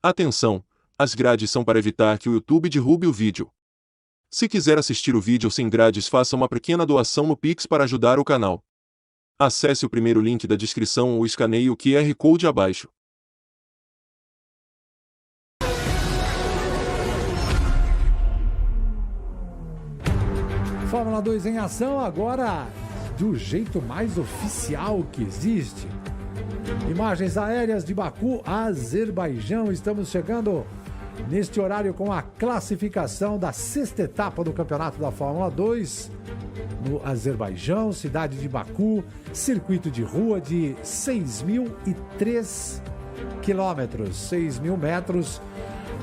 Atenção! As grades são para evitar que o YouTube derrube o vídeo. Se quiser assistir o vídeo sem grades, faça uma pequena doação no Pix para ajudar o canal. Acesse o primeiro link da descrição ou escaneie o QR Code abaixo. Fórmula 2 em ação agora do jeito mais oficial que existe. Imagens aéreas de Baku, Azerbaijão. Estamos chegando neste horário com a classificação da sexta etapa do campeonato da Fórmula 2 no Azerbaijão, cidade de Baku, circuito de rua de 6.003 quilômetros, 6.000 metros,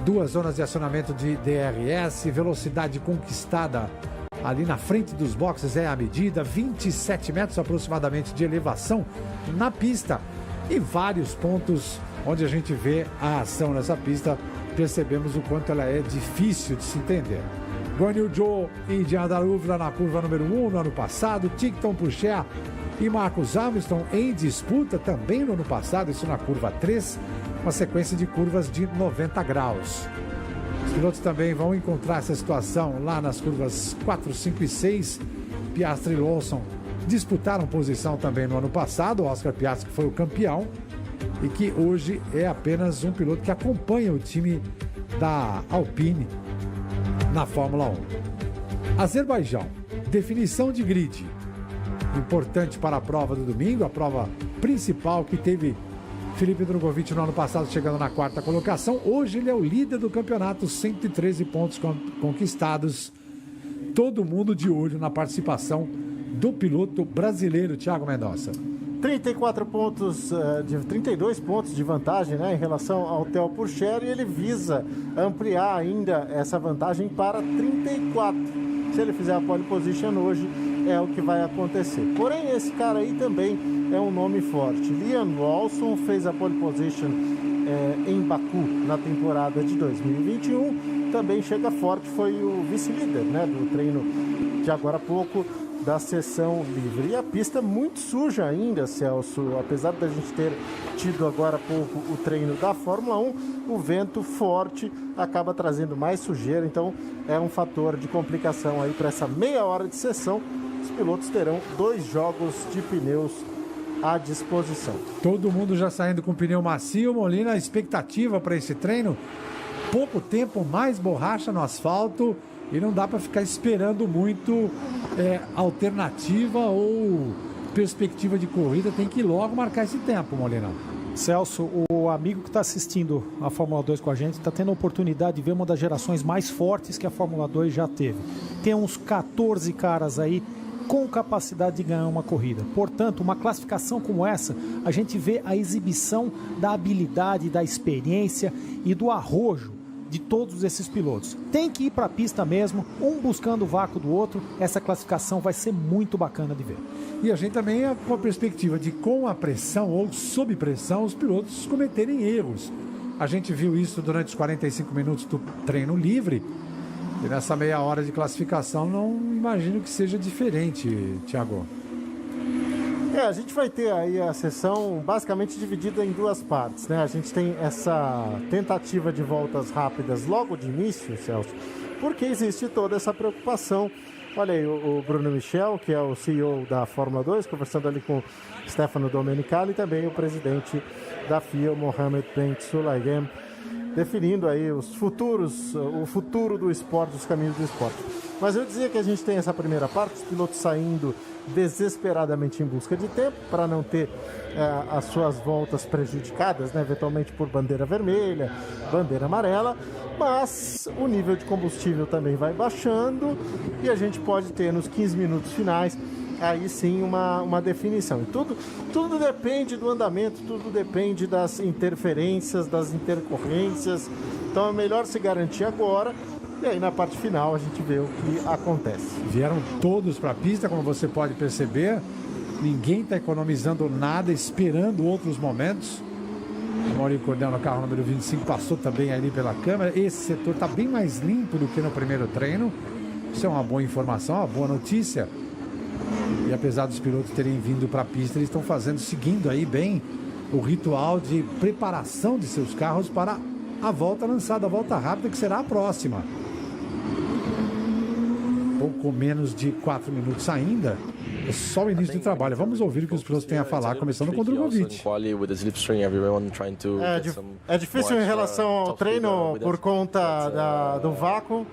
2 zonas de acionamento de DRS, velocidade conquistada ali na frente dos boxes é a medida, 27 metros aproximadamente de elevação na pista e vários pontos onde a gente vê a ação nessa pista. Percebemos o quanto ela é difícil de se entender. Guan Yu Zhou e Jean Daruvra na curva número 1 no ano passado, Tickton Pourchaire e Marcus Armstrong em disputa também no ano passado, isso na curva 3, uma sequência de curvas de 90 graus. Os pilotos também vão encontrar essa situação lá nas curvas 4, 5 e 6. Piastri e Lawson disputaram posição também no ano passado. O Oscar Piastri foi o campeão e que hoje é apenas um piloto que acompanha o time da Alpine na Fórmula 1. Azerbaijão, definição de grid. Importante para a prova do domingo, a prova principal que teve Felipe Drugovich no ano passado chegando na 4ª colocação. Hoje ele é o líder do campeonato, 113 pontos conquistados. Todo mundo de olho na participação do piloto brasileiro Thiago Mendonça. 32 pontos de vantagem, né, em relação ao Theo Pourchaire, e ele visa ampliar ainda essa vantagem para 34. Se ele fizer a pole position hoje, é o que vai acontecer. Porém, esse cara aí também é um nome forte. Liam Lawson fez a pole position em Baku na temporada de 2021. Também chega forte, foi o vice-líder, né, do treino de agora há pouco, da sessão livre. E a pista muito suja ainda, Celso, apesar da gente ter tido agora há pouco o treino da Fórmula 1, o vento forte acaba trazendo mais sujeira, então é um fator de complicação aí para essa meia hora de sessão. Os pilotos terão 2 jogos de pneus à disposição. Todo mundo já saindo com pneu macio. Molina, a expectativa para esse treino? Pouco tempo, mais borracha no asfalto. E não dá para ficar esperando muito alternativa ou perspectiva de corrida. Tem que logo marcar esse tempo, Molina. Celso, o amigo que está assistindo a Fórmula 2 com a gente está tendo a oportunidade de ver uma das gerações mais fortes que a Fórmula 2 já teve. Tem uns 14 caras aí com capacidade de ganhar uma corrida. Portanto, uma classificação como essa, a gente vê a exibição da habilidade, da experiência e do arrojo de todos esses pilotos. Tem que ir para a pista mesmo, um buscando o vácuo do outro. Essa classificação vai ser muito bacana de ver. E a gente também é com a perspectiva de, com a pressão ou sob pressão, os pilotos cometerem erros. A gente viu isso durante os 45 minutos do treino livre. E nessa meia hora de classificação não imagino que seja diferente, Thiago. A gente vai ter aí a sessão basicamente dividida em 2 partes, né? A gente tem essa tentativa de voltas rápidas logo de início, Celso, porque existe toda essa preocupação. Olha aí o Bruno Michel, que é o CEO da Fórmula 2, conversando ali com Stefano Domenicali e também o presidente da FIA, Mohamed Ben Sulayem, definindo aí o futuro do esporte, os caminhos do esporte. Mas eu dizia que a gente tem essa primeira parte, os pilotos saindo desesperadamente em busca de tempo para não ter as suas voltas prejudicadas, né, eventualmente por bandeira vermelha, bandeira amarela, mas o nível de combustível também vai baixando e a gente pode ter nos 15 minutos finais aí sim uma definição. E tudo depende do andamento, tudo depende das interferências, das intercorrências, então é melhor se garantir agora. E aí na parte final a gente vê o que acontece. Vieram todos para a pista, como você pode perceber. Ninguém está economizando nada, esperando outros momentos. O Maurício Cordel no carro número 25 passou também ali pela câmera. Esse setor está bem mais limpo do que no primeiro treino. Isso é uma boa informação, uma boa notícia. E apesar dos pilotos terem vindo para a pista, eles estão seguindo aí bem o ritual de preparação de seus carros para a volta lançada, a volta rápida, que será a próxima. Pouco menos de 4 minutos ainda. É só o início do trabalho. Vamos ouvir o que os pilotos têm a falar, começando com o Drogovic. É difícil em relação ao treino por conta do vácuo.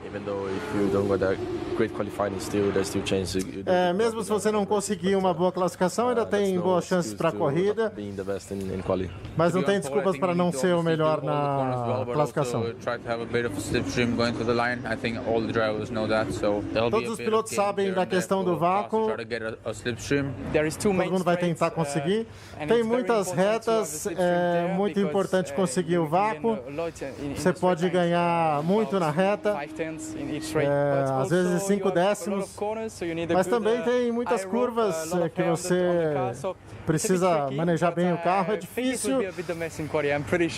Mesmo se você não conseguir uma boa classificação, ainda tem boas chances para a corrida. Mas não tem desculpas para não ser o melhor na classificação. Todos os pilotos sabem da questão do vácuo. Todo mundo vai tentar conseguir. Tem muitas retas, é muito importante conseguir o vácuo. Você pode ganhar muito na reta, às vezes 5 décimos, mas também tem muitas curvas que você precisa manejar bem o carro. É difícil,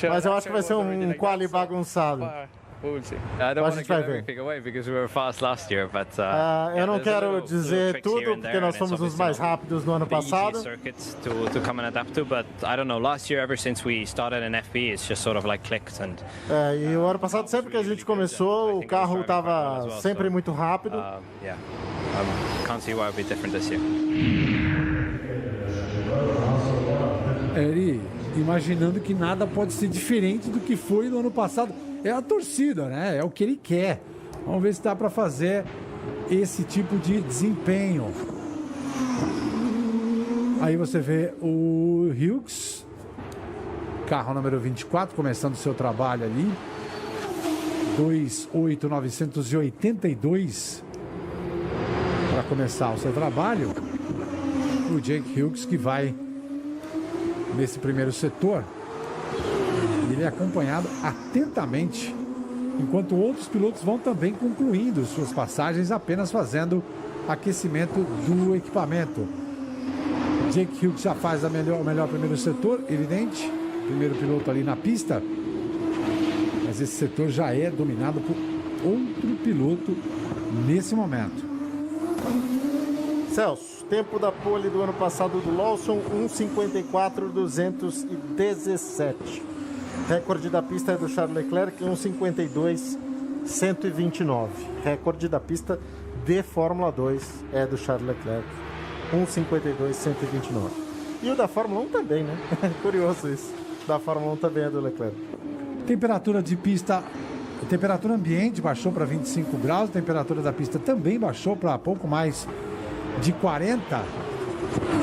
mas eu acho que vai ser um quali bagunçado. A gente vai ver. Eu não quero dizer tudo porque nós fomos os mais rápidos no ano passado. E o ano passado, sempre que a gente começou, o carro estava sempre muito rápido. Ele imaginando que nada pode ser diferente do que foi no ano passado. É a torcida, né? É o que ele quer. Vamos ver se dá para fazer esse tipo de desempenho. Aí você vê o Hughes, carro número 24, começando o seu trabalho ali. 2.8.982 para começar o seu trabalho. O Jake Hughes que vai nesse primeiro setor. Ele é acompanhado atentamente, enquanto outros pilotos vão também concluindo suas passagens, apenas fazendo aquecimento do equipamento. Jake Hughes já faz o melhor primeiro setor, evidente, primeiro piloto ali na pista, mas esse setor já é dominado por outro piloto nesse momento. Celso, tempo da pole do ano passado do Lawson, 1:54.217. Recorde da pista é do Charles Leclerc, 1:52.129. Recorde da pista de Fórmula 2 é do Charles Leclerc, 1:52.129. E o da Fórmula 1 também, né? Curioso isso. Da Fórmula 1 também é do Leclerc. Temperatura de pista, temperatura ambiente baixou para 25 graus, temperatura da pista também baixou para pouco mais de 40.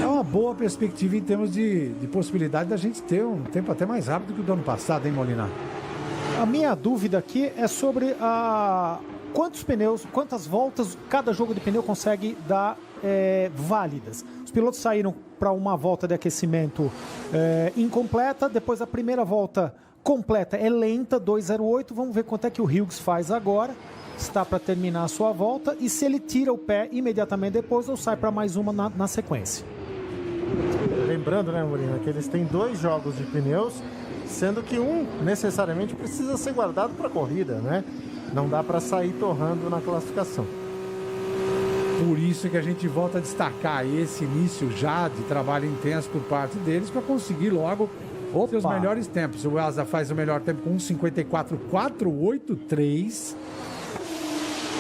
É uma boa perspectiva em termos de possibilidade da gente ter um tempo até mais rápido que o do ano passado, hein, Molina? A minha dúvida aqui é sobre quantos pneus, quantas voltas cada jogo de pneu consegue dar válidas. Os pilotos saíram para uma volta de aquecimento incompleta, depois a primeira volta completa é lenta, 2:08. Vamos ver quanto é que o Hughes faz agora. Está para terminar a sua volta e se ele tira o pé imediatamente depois ou sai para mais uma na sequência. Lembrando, né, Molina, que eles têm 2 jogos de pneus, sendo que um necessariamente precisa ser guardado para a corrida, né? Não dá para sair torrando na classificação. Por isso que a gente volta a destacar esse início já de trabalho intenso por parte deles para conseguir logo seus melhores tempos. O Asa faz o melhor tempo com 1:54.483.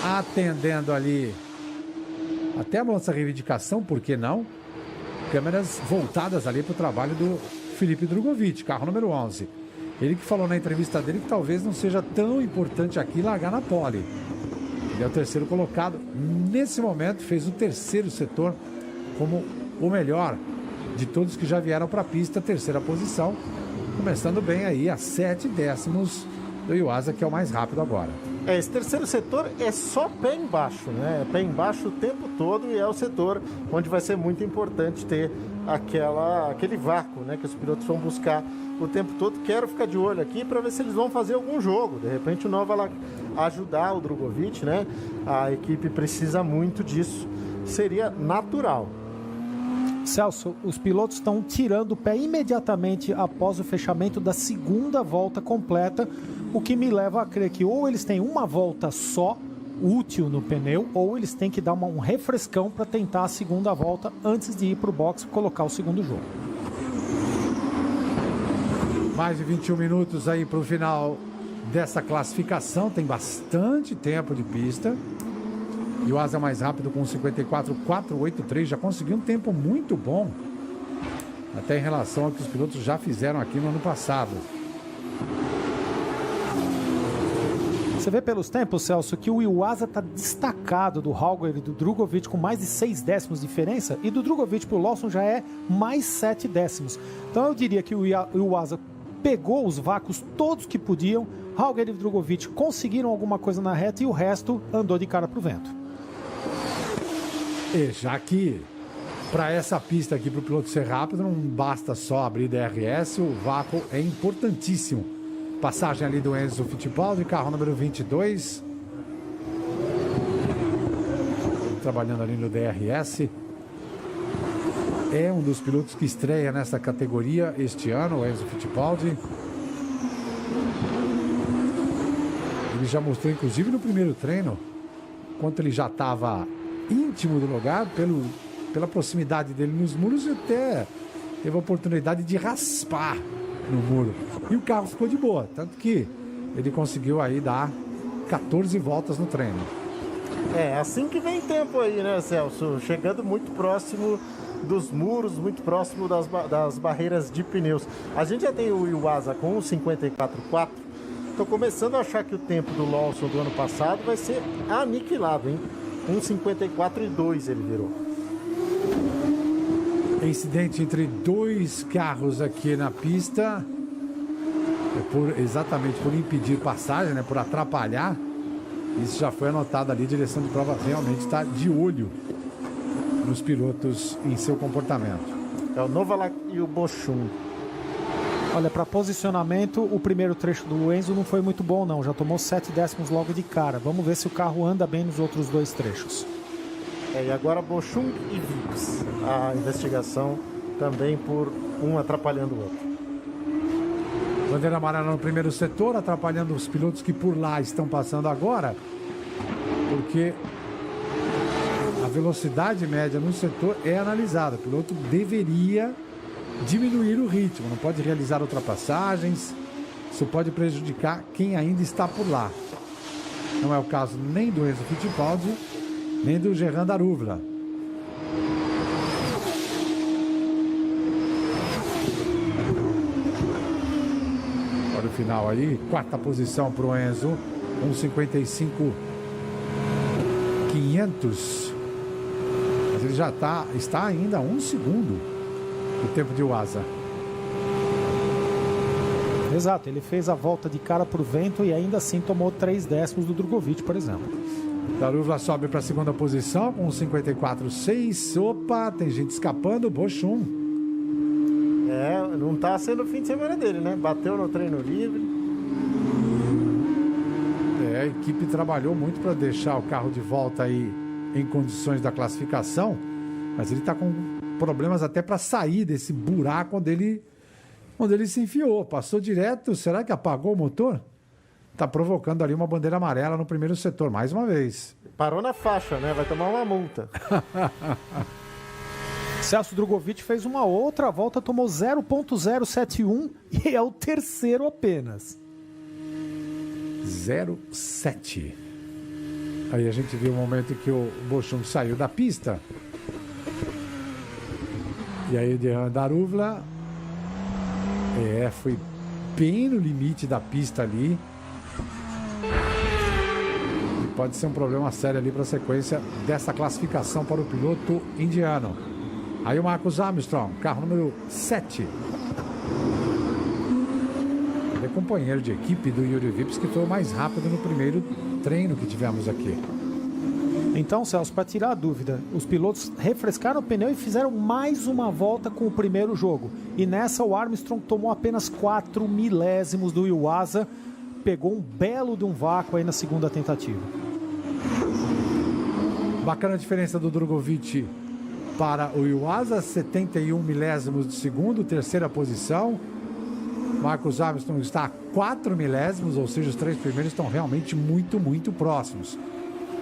Atendendo ali até a nossa reivindicação, por que não? Câmeras voltadas ali para o trabalho do Felipe Drogovic, carro número 11. Ele que falou na entrevista dele que talvez não seja tão importante aqui largar na pole. Ele é o terceiro colocado. Nesse momento fez o terceiro setor como o melhor de todos que já vieram para a pista, terceira posição. Começando bem aí a 7 décimos do Yuasa, que é o mais rápido agora. Esse terceiro setor é só pé embaixo, né? Pé embaixo o tempo todo e é o setor onde vai ser muito importante ter aquele vácuo, né? Que os pilotos vão buscar o tempo todo. Quero ficar de olho aqui para ver se eles vão fazer algum jogo. De repente o Nova vai ajudar o Drogovic, né? A equipe precisa muito disso. Seria natural. Celso, os pilotos estão tirando o pé imediatamente após o fechamento da segunda volta completa, o que me leva a crer que ou eles têm uma volta só útil no pneu, ou eles têm que dar um refrescão para tentar a segunda volta antes de ir para o box e colocar o segundo jogo. Mais de 21 minutos aí para o final dessa classificação, tem bastante tempo de pista. E o Asa mais rápido com 54,483 já conseguiu um tempo muito bom, até em relação ao que os pilotos já fizeram aqui no ano passado. Você vê pelos tempos, Celso, que o Iwasa está destacado do Hauger e do Drugovich com mais de 6 décimos de diferença, e do Drugovich para o Lawson já é mais 7 décimos. Então eu diria que o Iwasa pegou os vácuos todos que podiam, Hauger e Drugovich conseguiram alguma coisa na reta e o resto andou de cara para o vento. E já que para essa pista aqui, para o piloto ser rápido, não basta só abrir DRS, o vácuo é importantíssimo. Passagem ali do Enzo Fittipaldi, carro número 22. Trabalhando ali no DRS. É um dos pilotos que estreia nessa categoria este ano, o Enzo Fittipaldi. Ele já mostrou, inclusive no primeiro treino, quanto ele já estava íntimo do lugar, pela proximidade dele nos muros, e até teve a oportunidade de raspar no muro. E o carro ficou de boa, tanto que ele conseguiu aí dar 14 voltas no treino. É, assim que vem tempo aí, né, Celso? Chegando muito próximo dos muros, muito próximo das barreiras de pneus. A gente já tem o Iwasa com um 54,4. Tô começando a achar que o tempo do Lawson do ano passado vai ser aniquilado, hein? 1,54,2 ele virou. Incidente entre dois carros aqui na pista, exatamente por impedir passagem, né, por atrapalhar. Isso já foi anotado ali. A direção de prova realmente está de olho nos pilotos em seu comportamento. É o Novalak e o Bochum. Olha, para posicionamento, o primeiro trecho do Enzo não foi muito bom não, já tomou 7 décimos logo de cara. Vamos ver se o carro anda bem nos outros 2 trechos. E agora Bochum e Vips. A investigação também por um atrapalhando o outro. Bandeira amarela no primeiro setor, atrapalhando os pilotos que por lá estão passando agora, porque a velocidade média no setor é analisada. O piloto deveria diminuir o ritmo, não pode realizar ultrapassagens, isso pode prejudicar quem ainda está por lá. Não é o caso nem do Enzo Fittipaldi, nem do Gerard Daruvla. Olha o final aí, quarta posição para o Enzo, 1,55,500. Mas ele já está ainda a 1 segundo do tempo de Iwasa. Exato, ele fez a volta de cara para o vento e ainda assim tomou 3 décimos do Drugovich, por exemplo. Daruvla sobe para a segunda posição com 54,6. Opa, tem gente escapando. Bochum. É, não tá sendo o fim de semana dele, né? Bateu no treino livre. A equipe trabalhou muito para deixar o carro de volta aí em condições da classificação, mas ele está com problemas até para sair desse buraco onde ele se enfiou. Passou direto. Será que apagou o motor? Está provocando ali uma bandeira amarela no primeiro setor, mais uma vez. Parou na faixa, né? Vai tomar uma multa. Celso Drugovich fez uma outra volta, tomou 0,071 e é o terceiro apenas. 0,7. Aí a gente viu o momento em que o Bochum saiu da pista. E aí o Gerard Daruvla foi bem no limite da pista ali. Pode ser um problema sério ali para a sequência dessa classificação para o piloto indiano. Aí o Marcus Armstrong, carro número 7. Ele é companheiro de equipe do Yuri Vips, que foi o mais rápido no primeiro treino que tivemos aqui. Então, Celso, para tirar a dúvida, os pilotos refrescaram o pneu e fizeram mais uma volta com o primeiro jogo. E nessa o Armstrong tomou apenas 4 milésimos do Iwasa, pegou um belo de um vácuo aí na segunda tentativa. Bacana a diferença do Drugovich para o Iwasa, 71 milésimos de segundo, terceira posição. Marcus Armstrong está a 4 milésimos, ou seja, os 3 primeiros estão realmente muito, muito próximos.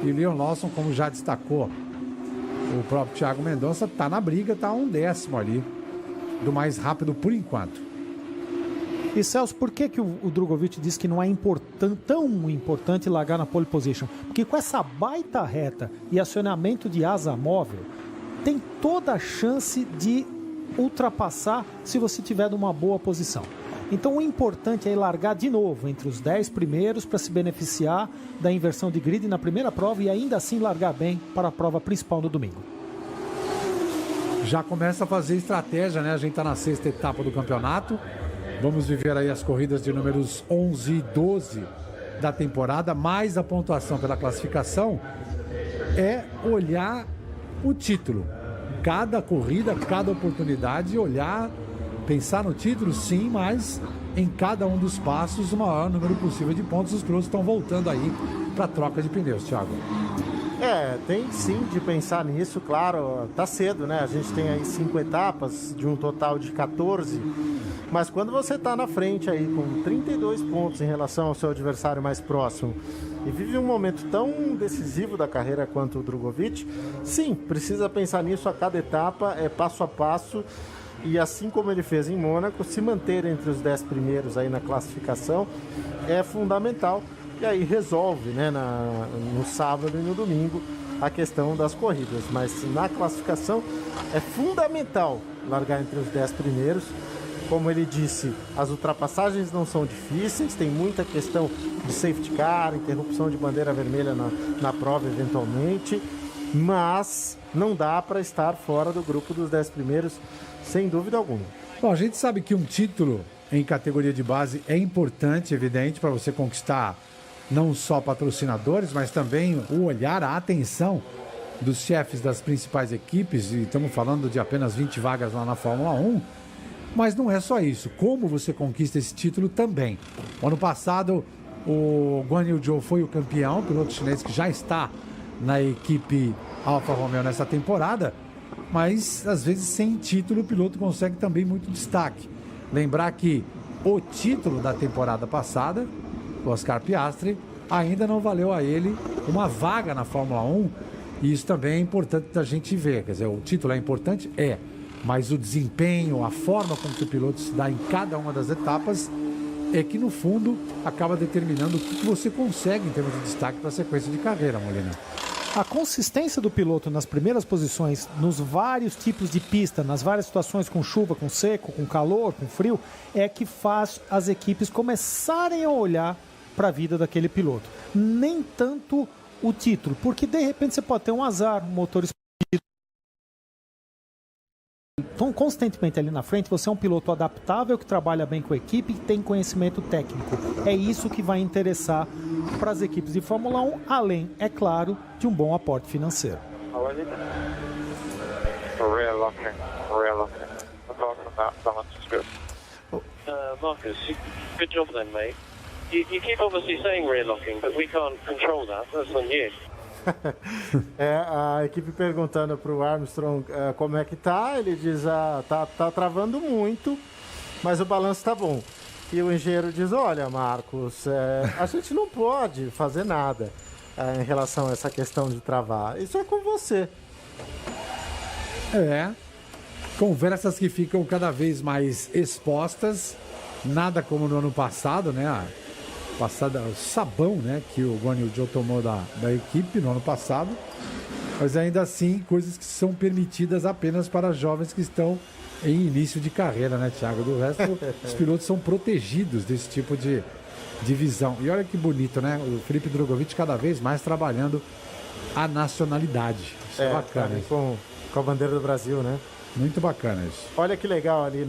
E Leon Lawson, como já destacou o próprio Thiago Mendonça, está na briga, está a 1 décimo ali do mais rápido por enquanto. E Celso, por que o Drugovich disse que não é tão importante largar na pole position? Porque com essa baita reta e acionamento de asa móvel, tem toda a chance de ultrapassar se você tiver numa boa posição. Então o importante é largar de novo entre os 10 primeiros para se beneficiar da inversão de grid na primeira prova e ainda assim largar bem para a prova principal no domingo. Já começa a fazer estratégia, né? A gente está na 6ª etapa do campeonato. Vamos viver aí as corridas de números 11 e 12 da temporada, mais a pontuação pela classificação. É olhar o título. Cada corrida, cada oportunidade, olhar... Pensar no título, sim, mas em cada um dos passos, o maior número possível de pontos. Os pilotos estão voltando aí para a troca de pneus, Thiago. Tem sim de pensar nisso, claro, tá cedo, né? A gente tem aí 5 etapas de um total de 14, mas quando você tá na frente aí com 32 pontos em relação ao seu adversário mais próximo e vive um momento tão decisivo da carreira quanto o Drugovich, sim, precisa pensar nisso a cada etapa, passo a passo. E assim como ele fez em Mônaco, se manter entre os 10 primeiros aí na classificação é fundamental. E aí resolve, né, no sábado e no domingo a questão das corridas. Mas na classificação é fundamental largar entre os 10 primeiros. Como ele disse, as ultrapassagens não são difíceis, tem muita questão de safety car, interrupção de bandeira vermelha na prova eventualmente. Mas não dá para estar fora do grupo dos 10 primeiros, sem dúvida alguma. Bom, a gente sabe que um título em categoria de base é importante, evidente, para você conquistar não só patrocinadores, mas também o olhar, a atenção dos chefes das principais equipes, e estamos falando de apenas 20 vagas lá na Fórmula 1, mas não é só isso. Como você conquista esse título também. O ano passado, o Guan Yu Zhou foi o campeão, piloto chinês que já está na equipe Alfa Romeo nessa temporada, mas às vezes sem título o piloto consegue também muito destaque. Lembrar que o título da temporada passada, o Oscar Piastri, ainda não valeu a ele uma vaga na Fórmula 1, e isso também é importante da gente ver. Quer dizer, o título é importante? Mas o desempenho, a forma como que o piloto se dá em cada uma das etapas é que no fundo acaba determinando o que você consegue em termos de destaque para a sequência de carreira, Molina. A consistência do piloto nas primeiras posições, nos vários tipos de pista, nas várias situações com chuva, com seco, com calor, com frio, é que faz as equipes começarem a olhar para a vida daquele piloto. Nem tanto o título, porque de repente você pode ter um azar, um motor explodido. Então, constantemente ali na frente, você é um piloto adaptável, que trabalha bem com a equipe, que tem conhecimento técnico. É isso que vai interessar para as equipes de Fórmula 1, além, é claro, de um bom aporte financeiro. Marcus, good job then, mate. You keep obviously saying rear locking, but we can't control that. That's on you. A equipe perguntando para o Armstrong como é que tá, ele diz, tá travando muito, mas o balanço tá bom. E o engenheiro diz, olha, Marcos, a gente não pode fazer nada em relação a essa questão de travar. Isso é com você. Conversas que ficam cada vez mais expostas, nada como no ano passado, né? O sabão, né, que o Guan Yu Zhou tomou da equipe no ano passado, mas ainda assim coisas que são permitidas apenas para jovens que estão em início de carreira, né, Thiago? Do resto, os pilotos são protegidos desse tipo de visão. E olha que bonito, né? O Felipe Drugovich cada vez mais trabalhando a nacionalidade. Isso é bacana. Com a bandeira do Brasil, né? Muito bacana isso. Olha que legal ali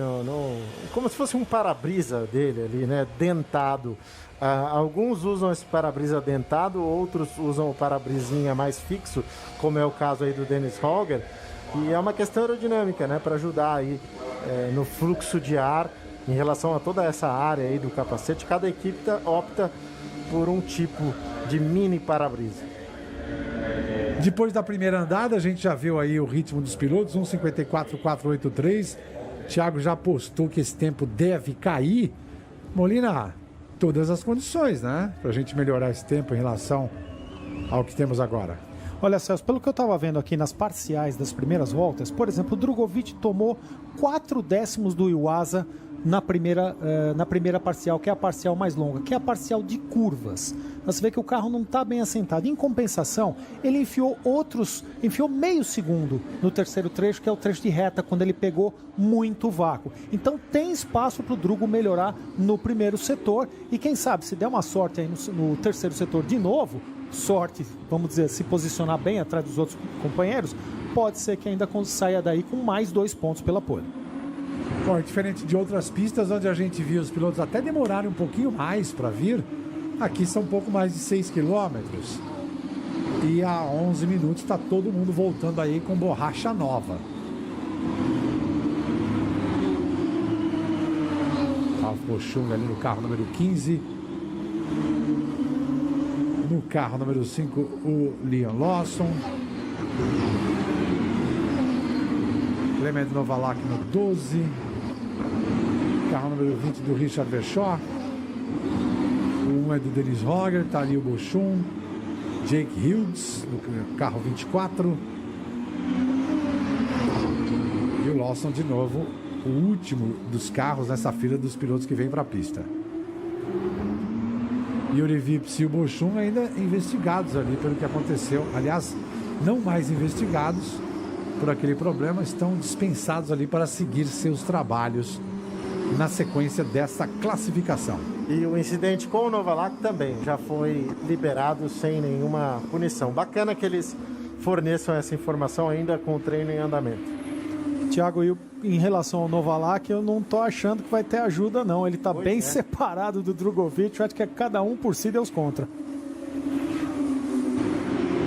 como se fosse um para-brisa dele ali, né? Dentado. Alguns usam esse para-brisa dentado, outros usam o para-brisinha mais fixo, como é o caso aí do Dennis Hauger. E é uma questão aerodinâmica, né? Para ajudar aí no fluxo de ar em relação a toda essa área aí do capacete. Cada equipe opta por um tipo de mini para-brisa. Depois da primeira andada, a gente já viu aí o ritmo dos pilotos, 1:54.483. Thiago já apostou que esse tempo deve cair. Molina, todas as condições, né? Pra gente melhorar esse tempo em relação ao que temos agora. Olha, Celso, pelo que eu estava vendo aqui nas parciais das primeiras voltas, por exemplo, o Drugovich tomou 4 décimos do Iwasa na primeira parcial, que é a parcial mais longa, que é a parcial de curvas. Você vê que o carro não está bem assentado. Em compensação, ele enfiou meio segundo no terceiro trecho, que é o trecho de reta, quando ele pegou muito vácuo. Então tem espaço para o Drugo melhorar no primeiro setor, e quem sabe, se der uma sorte aí no terceiro setor de novo, vamos dizer, se posicionar bem atrás dos outros companheiros, pode ser que ainda saia daí com mais 2 pontos pela pole. Bom, diferente de outras pistas onde a gente viu os pilotos até demorarem um pouquinho mais para vir, aqui são um pouco mais de 6 quilômetros. E há 11 minutos está todo mundo voltando aí com borracha nova. Ralf Boschung ali no carro número 15. No carro número 5, o Liam Lawson. Clement Novalak no 12. Carro número 20 do Richard Verschoor. O 1 é do Dennis Hogger, tá ali o Boschung. Jake Hughes no carro 24. E o Lawson de novo, o último dos carros nessa fila dos pilotos que vem para a pista. Yuri Vips e o Boschung ainda investigados ali pelo que aconteceu. Aliás, não mais investigados por aquele problema, estão dispensados ali para seguir seus trabalhos na sequência dessa classificação. E o incidente com o Novalak também já foi liberado sem nenhuma punição. Bacana que eles forneçam essa informação ainda com o treino em andamento. Tiago, em relação ao Novalak, eu não tô achando que vai ter ajuda, não. Ele tá bem separado do Drugovich. Eu acho que é cada um por si, Deus contra.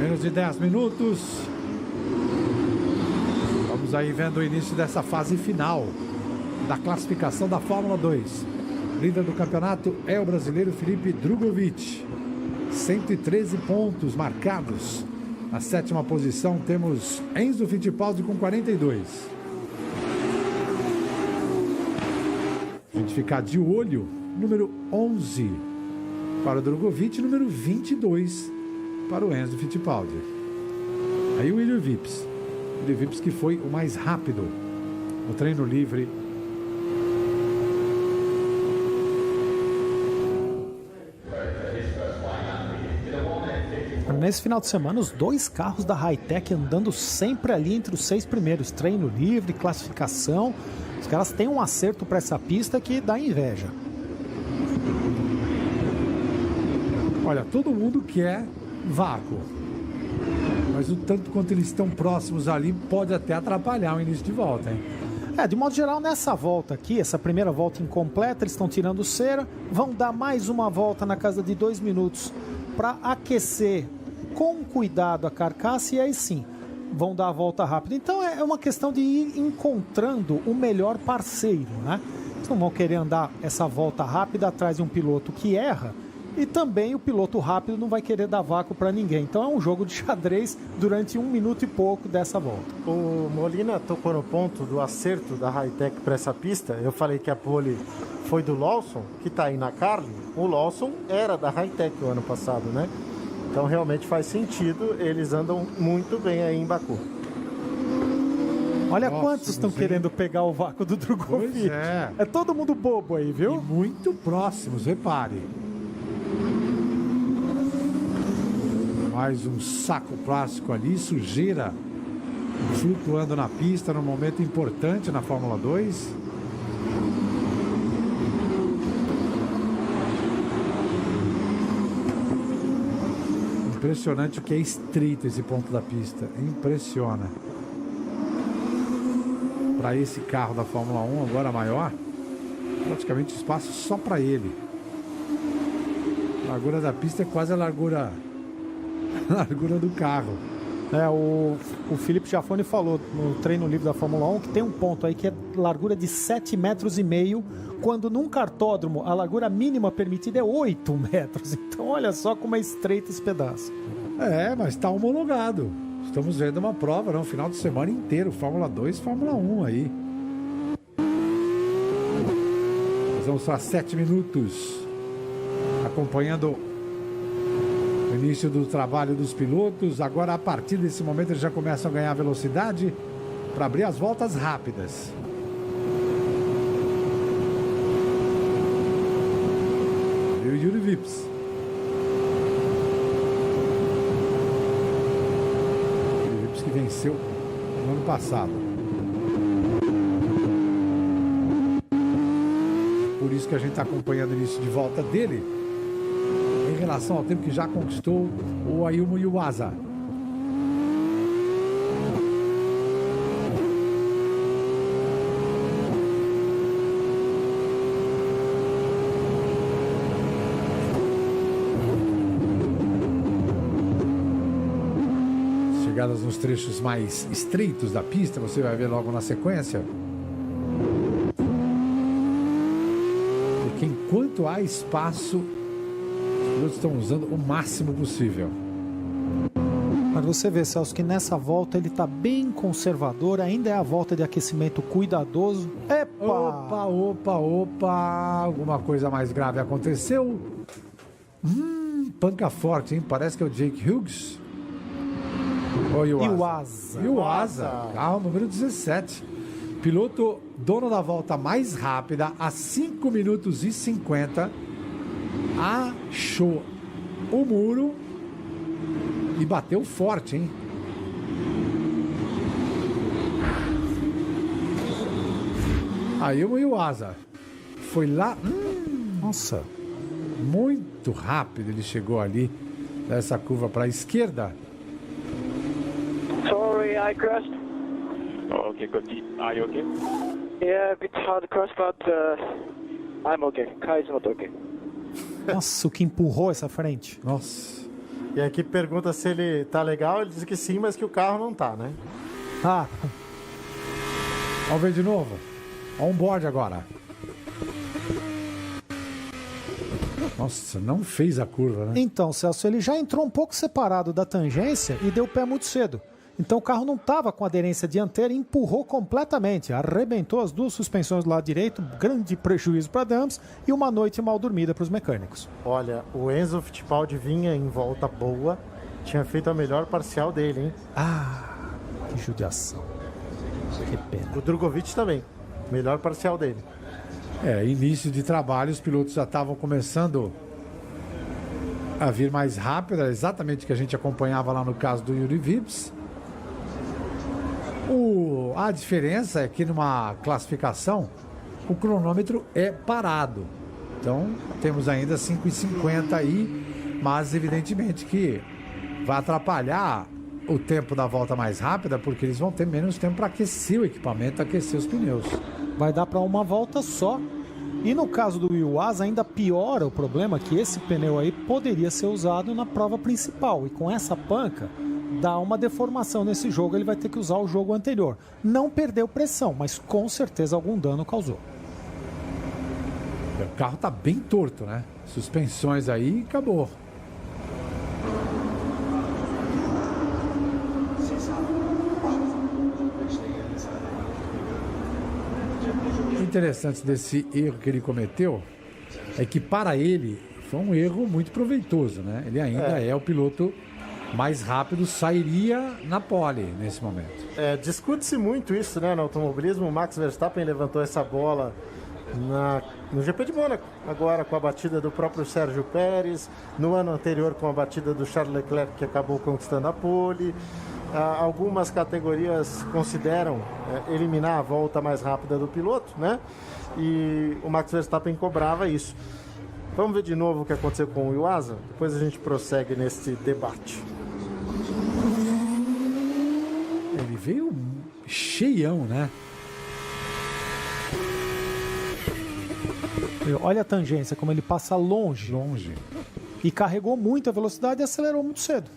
Menos de 10 minutos. Vamos aí vendo o início dessa fase final da classificação da Fórmula 2. Líder do campeonato é o brasileiro Felipe Drugovich. 113 pontos marcados. Na 7ª posição temos Enzo Fittipaldi com 42. A gente ficar de olho, número 11 para o Drugovich, número 22 para o Enzo Fittipaldi. Aí o William Vips. William Vips que foi o mais rápido no treino livre. Nesse final de semana, os 2 carros da Hi-Tech andando sempre ali entre os 6 primeiros. Treino livre, classificação. Os caras têm um acerto para essa pista que dá inveja. Olha, todo mundo quer vácuo. Mas o tanto quanto eles estão próximos ali pode até atrapalhar o início de volta, hein? De modo geral, nessa volta aqui, essa primeira volta incompleta, eles estão tirando cera. Vão dar mais uma volta na casa de 2 minutos para aquecer com cuidado a carcaça, e aí sim vão dar a volta rápida. Então é uma questão de ir encontrando o melhor parceiro, né? Eles não vão querer andar essa volta rápida atrás de um piloto que erra, e também o piloto rápido não vai querer dar vácuo para ninguém. Então é um jogo de xadrez durante 1 minuto e pouco dessa volta. O Molina tocou no ponto do acerto da Hi-Tech para essa pista. Eu falei que a pole foi do Lawson, que está aí na Carlin. O Lawson era da Hi-Tech o ano passado, né? Então realmente faz sentido, eles andam muito bem aí em Baku. Olha quantos estão querendo pegar o vácuo do Drugovich. É todo mundo bobo aí, viu? E muito próximos, repare. Mais um saco plástico ali, sujeira flutuando na pista num momento importante na Fórmula 2. Impressionante o que é estreito esse ponto da pista. Impressiona. Para esse carro da Fórmula 1, agora maior, praticamente espaço só para ele. A largura da pista é quase a largura do carro. O Felipe Giafone falou no treino livre da Fórmula 1 que tem um ponto aí que é largura de 7,5 metros, quando num kartódromo a largura mínima permitida é 8 metros. Então olha só como é estreito esse pedaço. Mas está homologado. Estamos vendo uma prova, um final de semana inteiro, Fórmula 2, Fórmula 1 aí. Nós vamos para 7 minutos, acompanhando o início do trabalho dos pilotos. Agora, a partir desse momento, eles já começam a ganhar velocidade para abrir as voltas rápidas. Vips. Yuri Vips que venceu no ano passado. Por isso que a gente está acompanhando o início de volta dele em relação ao tempo que já conquistou o Ayumu Yuasa. Chegadas nos trechos mais estreitos da pista, você vai ver logo na sequência. Porque enquanto há espaço, os pilotos estão usando o máximo possível. Mas você vê, Celso, que nessa volta ele está bem conservador, ainda é a volta de aquecimento cuidadoso. Epa! Opa! Alguma coisa mais grave aconteceu? Panca forte, hein? Parece que é o Jake Hughes. Yuasa. Carro número 17. Piloto dono da volta mais rápida, a 5 minutos e 50. Achou o muro e bateu forte, hein? Aí o Yuasa foi lá. Nossa, muito rápido ele chegou ali dessa curva para a esquerda. Sorry, I crashed. Oh, okay, good. Are you okay? Yeah, a bit hard crash, but I'm okay. Car is not okay. Nossa, o que empurrou essa frente. Nossa. E a equipe pergunta se ele tá legal, ele diz que sim, mas que o carro não tá, né? Ah, Vamos ver de novo. On-board agora. Nossa, não fez a curva, né? então, Celso, ele já entrou um pouco separado da tangência e deu pé muito cedo. Então o carro não estava com aderência dianteira e empurrou completamente. Arrebentou as duas suspensões do lado direito, grande prejuízo para Dams e uma noite mal dormida para os mecânicos. Olha, o Enzo Fittipaldi vinha em volta boa, tinha feito a melhor parcial dele, hein? Ah, que judiação. Que pena. O Drogovic também, melhor parcial dele. Início de trabalho, os pilotos já estavam começando a vir mais rápido, exatamente o que a gente acompanhava lá no caso do Yuri Vips. A diferença é que numa classificação o cronômetro é parado. Então temos ainda 5h50 aí, mas evidentemente que vai atrapalhar o tempo da volta mais rápida, porque eles vão ter menos tempo para aquecer o equipamento, aquecer os pneus. Vai dar para uma volta só. E no caso do Yuasa ainda piora o problema que esse pneu aí poderia ser usado na prova principal. E com essa panca dá uma deformação nesse jogo, ele vai ter que usar o jogo anterior. Não perdeu pressão, mas com certeza algum dano causou. O carro tá bem torto, né? Suspensões aí, acabou. O interessante desse erro que ele cometeu é que para ele foi um erro muito proveitoso, né? Ele ainda é o piloto mais rápido, sairia na pole nesse momento. Discute-se muito isso, né, no automobilismo. O Max Verstappen levantou essa bola no GP de Mônaco, agora com a batida do próprio Sérgio Pérez, no ano anterior com a batida do Charles Leclerc, que acabou conquistando a pole. Algumas categorias consideram eliminar a volta mais rápida do piloto, né? E o Max Verstappen cobrava isso. Vamos ver de novo o que aconteceu com o Yuasa? Depois a gente prossegue nesse debate. Ele veio cheião, né? Olha a tangência, como ele passa longe. E carregou muita velocidade e acelerou muito cedo.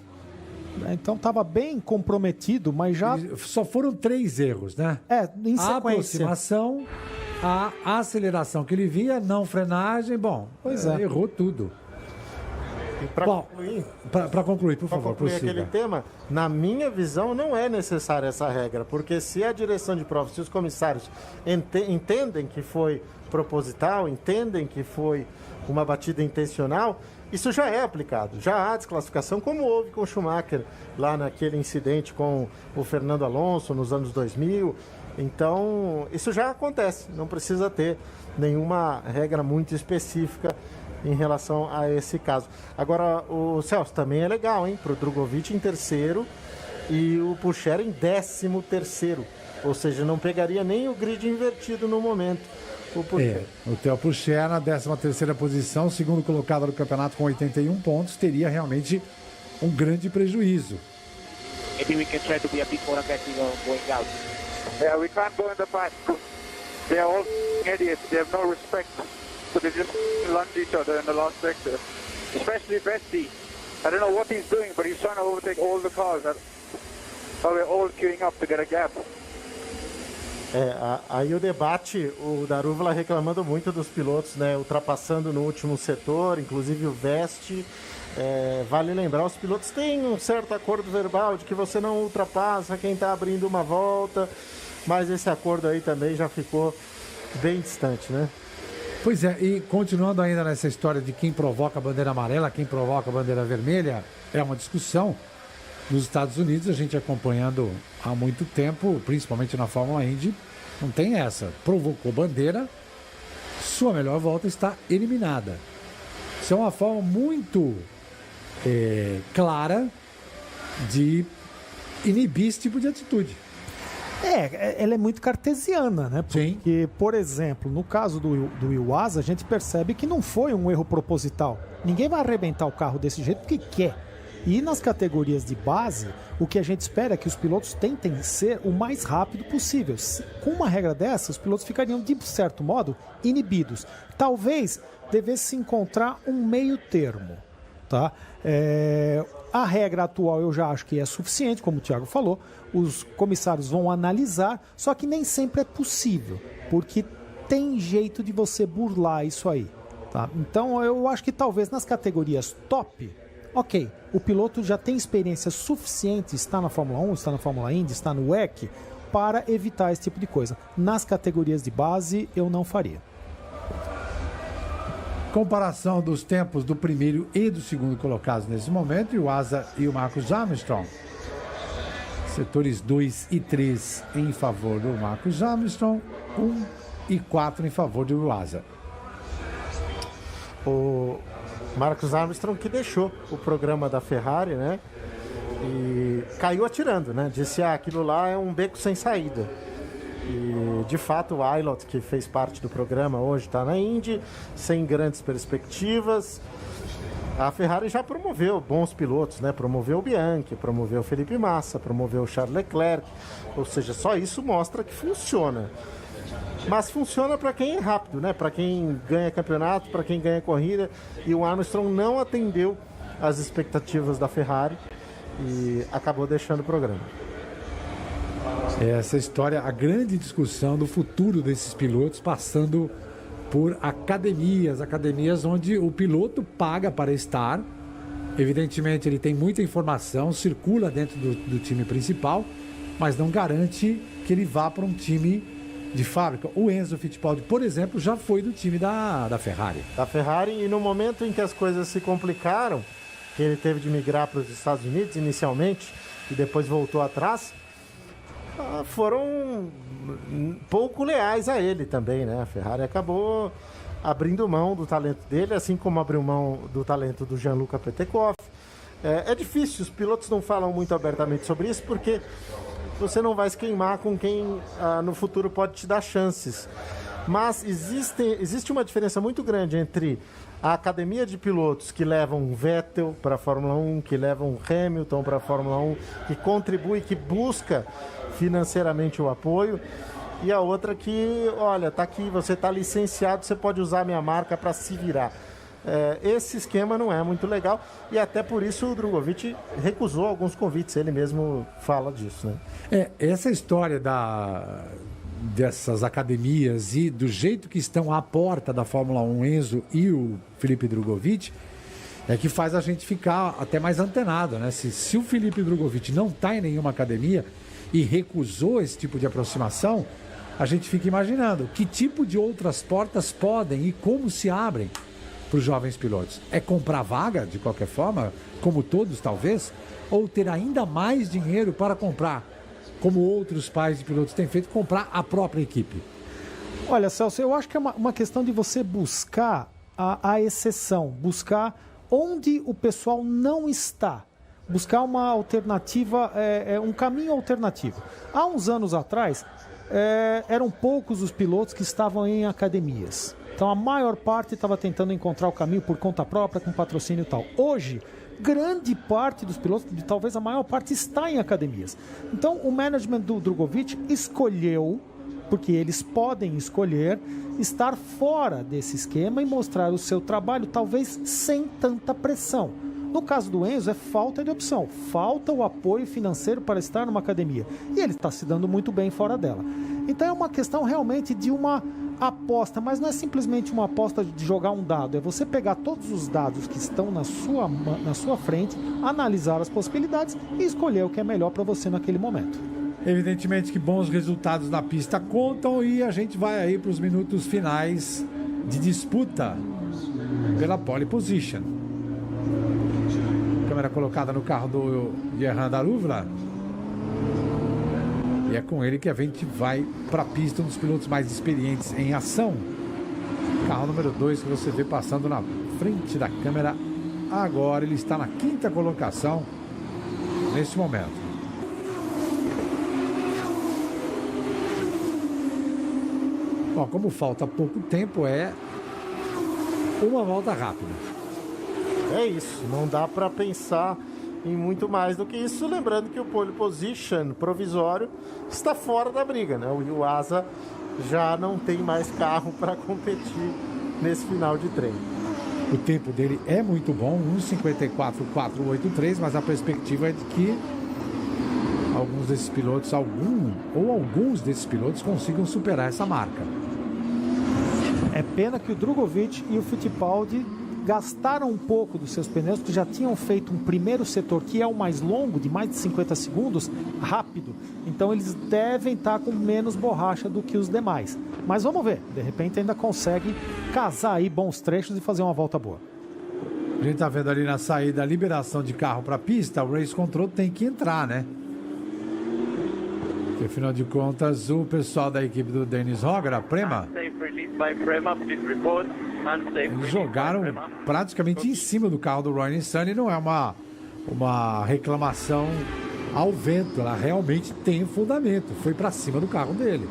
Então estava bem comprometido, mas já... Só foram 3 erros, né? Em sequência. A aproximação, a aceleração que ele via, não frenagem, errou tudo. E para concluir, por favor, concluir prossiga. aquele tema, na minha visão não é necessária essa regra, porque se a direção de prova, se os comissários entendem que foi proposital, entendem que foi uma batida intencional, isso já é aplicado, já há desclassificação, como houve com o Schumacher lá naquele incidente com o Fernando Alonso nos anos 2000. Então, isso já acontece, não precisa ter nenhuma regra muito específica em relação a esse caso. Agora, o Celso, também é legal, hein? Para o Drogovic em terceiro e o Pourchaire em 13º. Ou seja, não pegaria nem o grid invertido no momento. O Theo Pourchaire na 13ª posição, segundo colocado no campeonato com 81 pontos, teria realmente um grande prejuízo. Maybe we can try to be a bit more aggressive going out. Yeah, we can't go in the back. They are all idiots. They have no respect. So they just lunge each other in the last sector. Especially Vesti. I don't know what he's doing, but he's trying to overtake all the cars. So we're all queuing up to get a gap. Aí o debate, o Daruvala reclamando muito dos pilotos, né, ultrapassando no último setor, inclusive o Vesti. Vale lembrar, os pilotos têm um certo acordo verbal de que você não ultrapassa quem está abrindo uma volta, mas esse acordo aí também já ficou bem distante, né? Pois é, e continuando ainda nessa história de quem provoca a bandeira amarela, quem provoca a bandeira vermelha, é uma discussão. Nos Estados Unidos, a gente acompanhando há muito tempo, principalmente na Fórmula Indy, não tem essa. Provocou bandeira, sua melhor volta está eliminada. Isso é uma forma muito clara de inibir esse tipo de atitude. Ela é muito cartesiana, né? Sim. Porque, por exemplo, no caso do Iwasa, a gente percebe que não foi um erro proposital. Ninguém vai arrebentar o carro desse jeito porque quer. E nas categorias de base, o que a gente espera é que os pilotos tentem ser o mais rápido possível. Com uma regra dessa, os pilotos ficariam, de certo modo, inibidos. Talvez devesse se encontrar um meio termo. Tá? A regra atual eu já acho que é suficiente, como o Thiago falou. Os comissários vão analisar, só que nem sempre é possível, porque tem jeito de você burlar isso aí. Tá? Então eu acho que talvez nas categorias top... Ok, o piloto já tem experiência suficiente, está na Fórmula 1, está na Fórmula Indy, está no WEC, para evitar esse tipo de coisa. Nas categorias de base, eu não faria. Comparação dos tempos do primeiro e do segundo colocados nesse momento, o Asa e o Marcus Armstrong. Setores 2 e 3 em favor do Marcus Armstrong, 1 e 4 em favor do Asa. O Marcus Armstrong que deixou o programa da Ferrari, né? E caiu atirando, né? Disse, aquilo lá é um beco sem saída. E, de fato, o Aylott, que fez parte do programa hoje, está na Indy, sem grandes perspectivas. A Ferrari já promoveu bons pilotos, né? Promoveu o Bianchi, promoveu o Felipe Massa, promoveu o Charles Leclerc. Ou seja, só isso mostra que funciona. Mas funciona para quem é rápido, né? Para quem ganha campeonato, para quem ganha corrida. E o Armstrong não atendeu às expectativas da Ferrari e acabou deixando o programa. Essa história, a grande discussão do futuro desses pilotos passando por academias onde o piloto paga para estar. Evidentemente ele tem muita informação, circula dentro do time principal, mas não garante que ele vá para um time de fábrica. O Enzo Fittipaldi, por exemplo, já foi do time da Ferrari. Da Ferrari, e no momento em que as coisas se complicaram, que ele teve de migrar para os Estados Unidos inicialmente e depois voltou atrás, foram pouco leais a ele também, né? A Ferrari acabou abrindo mão do talento dele, assim como abriu mão do talento do Gianluca Petekoff. É difícil, os pilotos não falam muito abertamente sobre isso, porque você não vai se queimar com quem no futuro pode te dar chances. Mas existe uma diferença muito grande entre a academia de pilotos que levam Vettel para a Fórmula 1, que levam Hamilton para a Fórmula 1, que contribui, que busca financeiramente o apoio, e a outra que, olha, tá aqui, você está licenciado, você pode usar a minha marca para se virar. Esse esquema não é muito legal, e até por isso o Drogovic recusou alguns convites, ele mesmo fala disso, né? Essa história dessas academias e do jeito que estão à porta da Fórmula 1, Enzo e o Felipe Drogovic, é que faz a gente ficar até mais antenado, né? Se o Felipe Drogovic não está em nenhuma academia e recusou esse tipo de aproximação, a gente fica imaginando que tipo de outras portas podem e como se abrem para os jovens pilotos. É comprar vaga, de qualquer forma, como todos talvez, ou ter ainda mais dinheiro para comprar, como outros pais de pilotos têm feito, comprar a própria equipe? Olha, Celso, eu acho que é uma questão de você buscar a exceção, buscar onde o pessoal não está, buscar uma alternativa, um caminho alternativo. Há uns anos atrás, eram poucos os pilotos que estavam em academias. Então a maior parte estava tentando encontrar o caminho por conta própria, com patrocínio e tal. Hoje, grande parte dos pilotos, talvez a maior parte, está em academias. Então o management do Drugovich escolheu, porque eles podem escolher, estar fora desse esquema e mostrar o seu trabalho, talvez sem tanta pressão. No caso do Enzo, é falta de opção, falta o apoio financeiro para estar numa academia. E ele está se dando muito bem fora dela. Então é uma questão realmente de uma aposta, mas não é simplesmente uma aposta de jogar um dado, é você pegar todos os dados que estão na sua frente, analisar as possibilidades e escolher o que é melhor para você naquele momento. Evidentemente que bons resultados na pista contam e a gente vai aí para os minutos finais de disputa pela pole position. Câmera colocada no carro do Gerhard Aruvla. E é com ele que a gente vai para a pista, um dos pilotos mais experientes em ação. Carro número 2 que você vê passando na frente da câmera. Agora ele está na 5ª colocação neste momento. Bom, como falta pouco tempo, é uma volta rápida. É isso, não dá para pensar em muito mais do que isso, lembrando que o pole position provisório está fora da briga, né? O Yuasa já não tem mais carro para competir nesse final de treino. O tempo dele é muito bom, 1:54.483, mas a perspectiva é de que alguns desses pilotos, alguns desses pilotos consigam superar essa marca. É pena que o Drugovich e o Fittipaldi gastaram um pouco dos seus pneus, que já tinham feito um primeiro setor, que é o mais longo, de mais de 50 segundos, rápido. Então eles devem estar com menos borracha do que os demais. Mas vamos ver, de repente ainda consegue casar aí bons trechos e fazer uma volta boa. A gente tá vendo ali na saída a liberação de carro para a pista, o Race Control tem que entrar, né? Porque afinal de contas, o pessoal da equipe do Dennis Hogger, a Prema, eles jogaram praticamente em cima do carro do Roy Nissany. Não é uma reclamação ao vento, ela realmente tem fundamento. Foi para cima do carro dele.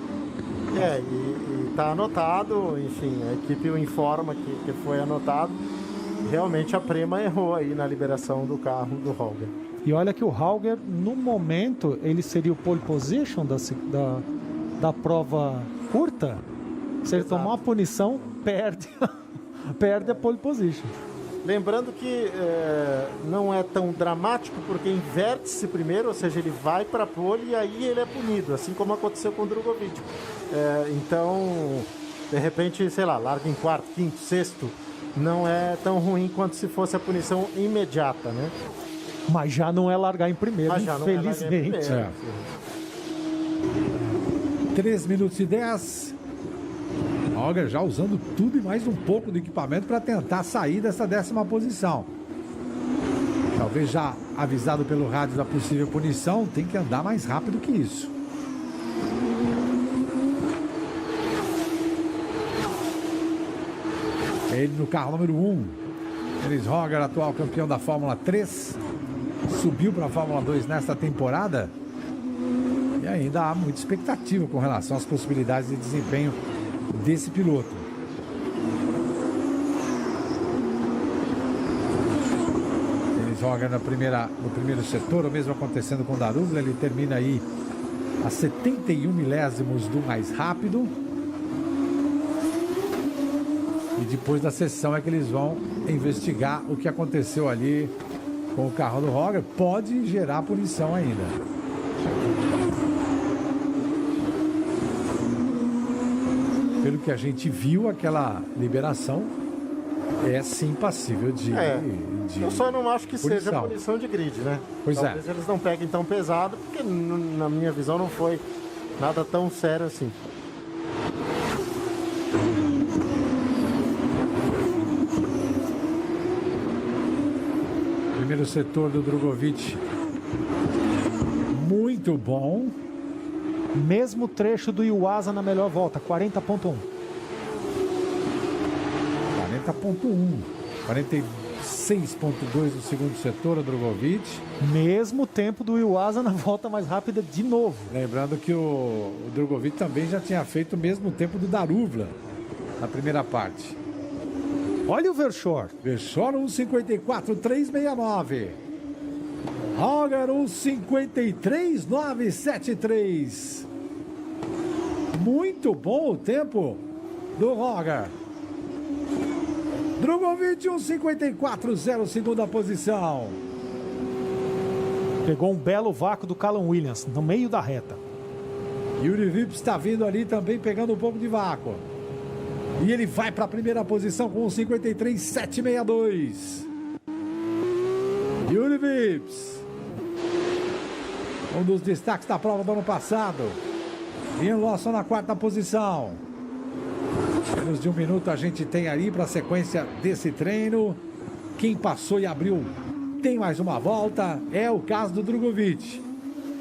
E tá anotado, enfim, a equipe o informa que foi anotado. Realmente a Prema errou aí na liberação do carro do Hogger. E olha que o Hogger, no momento, ele seria o pole position da prova curta. Se ele tomar uma punição, perde a pole position. Lembrando que não é tão dramático, porque inverte-se primeiro, ou seja, ele vai para a pole e aí ele é punido, assim como aconteceu com o Drugovich. Então, de repente, sei lá, larga em 4º, 5º, 6º, não é tão ruim quanto se fosse a punição imediata, né? Mas já não é largar em primeiro, infelizmente. 3 minutos e 10. Hogger já usando tudo e mais um pouco do equipamento para tentar sair dessa 10ª posição. Talvez já avisado pelo rádio da possível punição, tem que andar mais rápido que isso. Ele no carro número 1. Dennis Hogger, atual campeão da Fórmula 3. Subiu para a Fórmula 2 nesta temporada. E ainda há muita expectativa com relação às possibilidades de desempenho desse piloto. Dennis Hogger no primeiro setor, o mesmo acontecendo com o Daruvla, ele termina aí a 71 milésimos do mais rápido. E depois da sessão é que eles vão investigar o que aconteceu ali com o carro do Hogger. Pode gerar punição ainda. Pelo que a gente viu, aquela liberação é sim passível de eu só não acho que punição. seja punição de grid, né? Pois Talvez eles não peguem tão pesado, porque na minha visão não foi nada tão sério assim. Primeiro setor do Drugovich, muito bom. Mesmo trecho do Yuasa na melhor volta, 40.1. 40.1. 46.2 no segundo setor, o Drogovic. Mesmo tempo do Iwasa na volta mais rápida de novo. Lembrando que o Drogovic também já tinha feito o mesmo tempo do Daruvla na primeira parte. Olha o Verschoor. Verschoor 1:54.369. Roger 1:53.973. Muito bom o tempo do Roger. Drogovic 1:54.0, segunda posição. Pegou um belo vácuo do Callum Williams no meio da reta. Yuri Vips está vindo ali também pegando um pouco de vácuo. E ele vai para a primeira posição com 1:53.762. Yuri Vips, um dos destaques da prova do ano passado. Ian Lawson na quarta posição. Menos de um minuto a gente tem ali para a sequência desse treino. Quem passou e abriu tem mais uma volta. É o caso do Drogovic.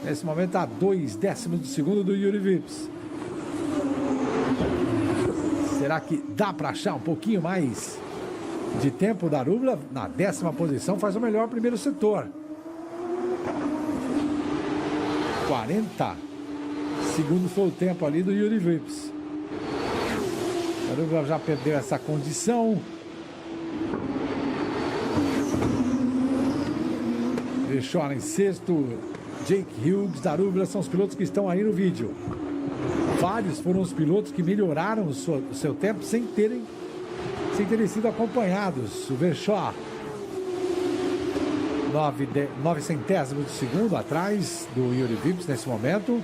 Nesse momento a 2 décimos do segundo do Yuri Vips. Será que dá para achar um pouquinho mais de tempo da Daruvla? Na 10ª posição faz o melhor primeiro setor. 40 segundos foi o tempo ali do Yuri Vips. A Daruvla já perdeu essa condição. Deixou em sexto. Jake Hughes, Daruvla são os pilotos que estão aí no vídeo. Vários foram os pilotos que melhoraram o seu tempo sem terem sido acompanhados. O Verschoor 9 centésimos de segundo atrás do Yuri Vips nesse momento.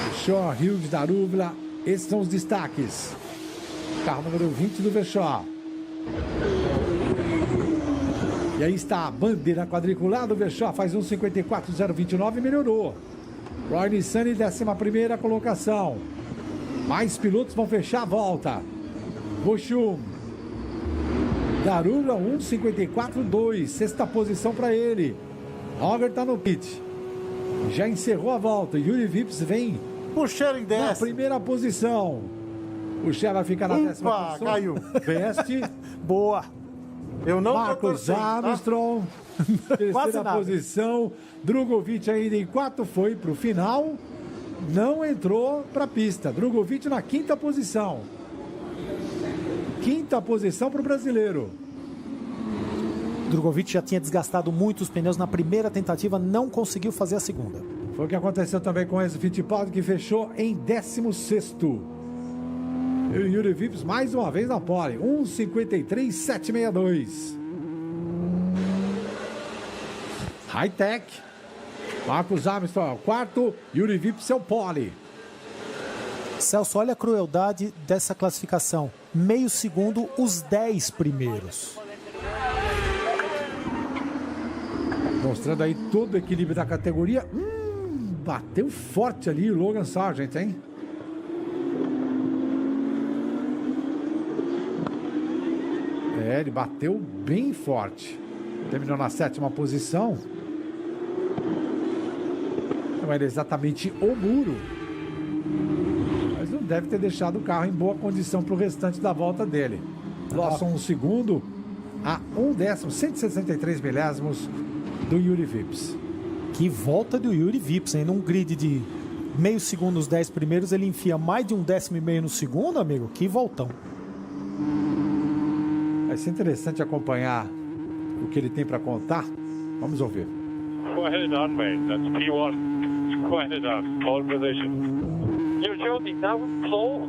Verschoor, Hughes, Daruvla, esses são os destaques. Carro número 20 do Verschoor. E aí está a bandeira quadriculada. O Verschoor faz 1:54.029 e melhorou. Roy Nissany, 11ª colocação. Mais pilotos vão fechar a volta. Bochum. Daruvla 1:54.2. Sexta posição para ele. Roger está no pit. Já encerrou a volta. Yuri Vips vem Puxando em 10. na primeira posição. O Cher vai ficar na 10ª posição. Caiu. Veste. Boa. Eu não tô Marcos torcendo, tá? Armstrong, terceira posição. Drogovic ainda em quarto, foi para o final. Não entrou para a pista. Drogovic na 5ª posição. 5ª posição para o brasileiro. Drogovic já tinha desgastado muito os pneus na primeira tentativa, não conseguiu fazer a segunda. Foi o que aconteceu também com Enzo Fittipaldi, que fechou em 16º. E o Yuri Vips mais uma vez na pole. 1:53.762. High-tech. Marcos Armstrong é o quarto. Yuri Vips é o pole. Celso, olha a crueldade dessa classificação. Meio segundo, os 10 primeiros. Mostrando aí todo o equilíbrio da categoria. Bateu forte ali o Logan Sargent, hein? Ele bateu bem forte. Terminou na 7ª posição. Não era exatamente o muro, mas não deve ter deixado o carro em boa condição para o restante da volta dele. Lawson um segundo a 1 décimo, 163 milésimos do Yuri Vips. Que volta do Yuri Vips, hein? Num grid de meio segundo os 10 primeiros, ele enfia mais de 1,5 décimo no segundo, amigo. Que voltão. Vai ser interessante acompanhar o que ele tem para contar. Vamos ouvir. Quite done, mate. That's P1. Quite done. Pole position. You're joking, that was close.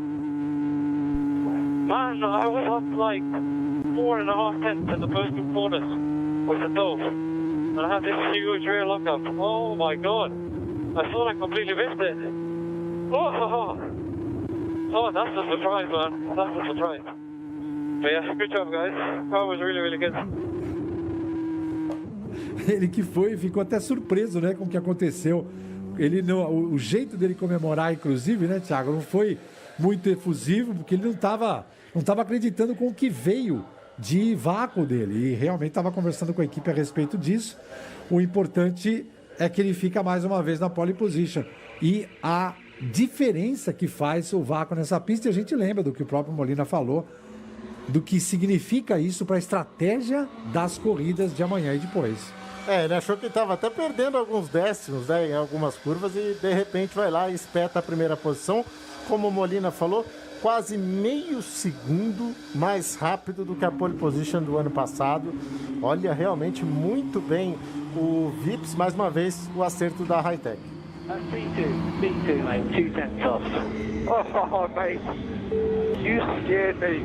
Man, I was up like 4.5 tenths in the first 2 corners with the dove. And I had this huge rear lockup. Oh my god. I thought I completely missed it. Oh, that's a surprise, man. That's a surprise. But yeah, good job, guys. That was really, really good. Ele que ficou até surpreso, né, com o que aconteceu. Ele o jeito dele comemorar, inclusive, né, Thiago, não foi muito efusivo, porque ele não estava acreditando com o que veio de vácuo dele. E realmente estava conversando com a equipe a respeito disso. O importante é que ele fica mais uma vez na pole position. E a diferença que faz o vácuo nessa pista. E a gente lembra do que o próprio Molina falou, do que significa isso para a estratégia das corridas de amanhã e depois. Ele achou que estava até perdendo alguns décimos, né, em algumas curvas e de repente vai lá e espeta a primeira posição. Como o Molina falou, quase meio segundo mais rápido do que a pole position do ano passado. Olha, realmente muito bem o Vips, mais uma vez o acerto da Hi-Tech. B2, mate, 2 tenths off. Oh, mate, you scared me.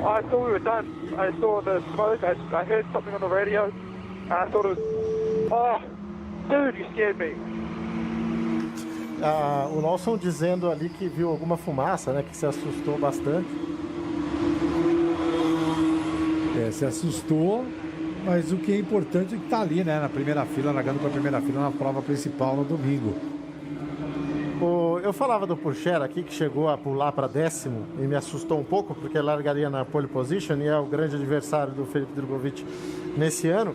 I thought we were done. I saw the smoke, I heard something on the radio, and I thought it was, oh, dude, you scared me. O Lawson dizendo ali que viu alguma fumaça, né, que se assustou bastante. Se assustou, mas o que é importante é que tá ali, né, na primeira fila, largando para a primeira fila na prova principal no domingo. Eu falava do Pourchaire aqui, que chegou a pular para 10º e me assustou um pouco, porque largaria na pole position e é o grande adversário do Felipe Drogovic nesse ano.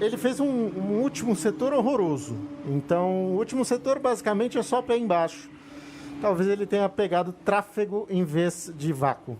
Ele fez um último setor horroroso. Então, o último setor basicamente é só pé embaixo. Talvez ele tenha pegado tráfego em vez de vácuo.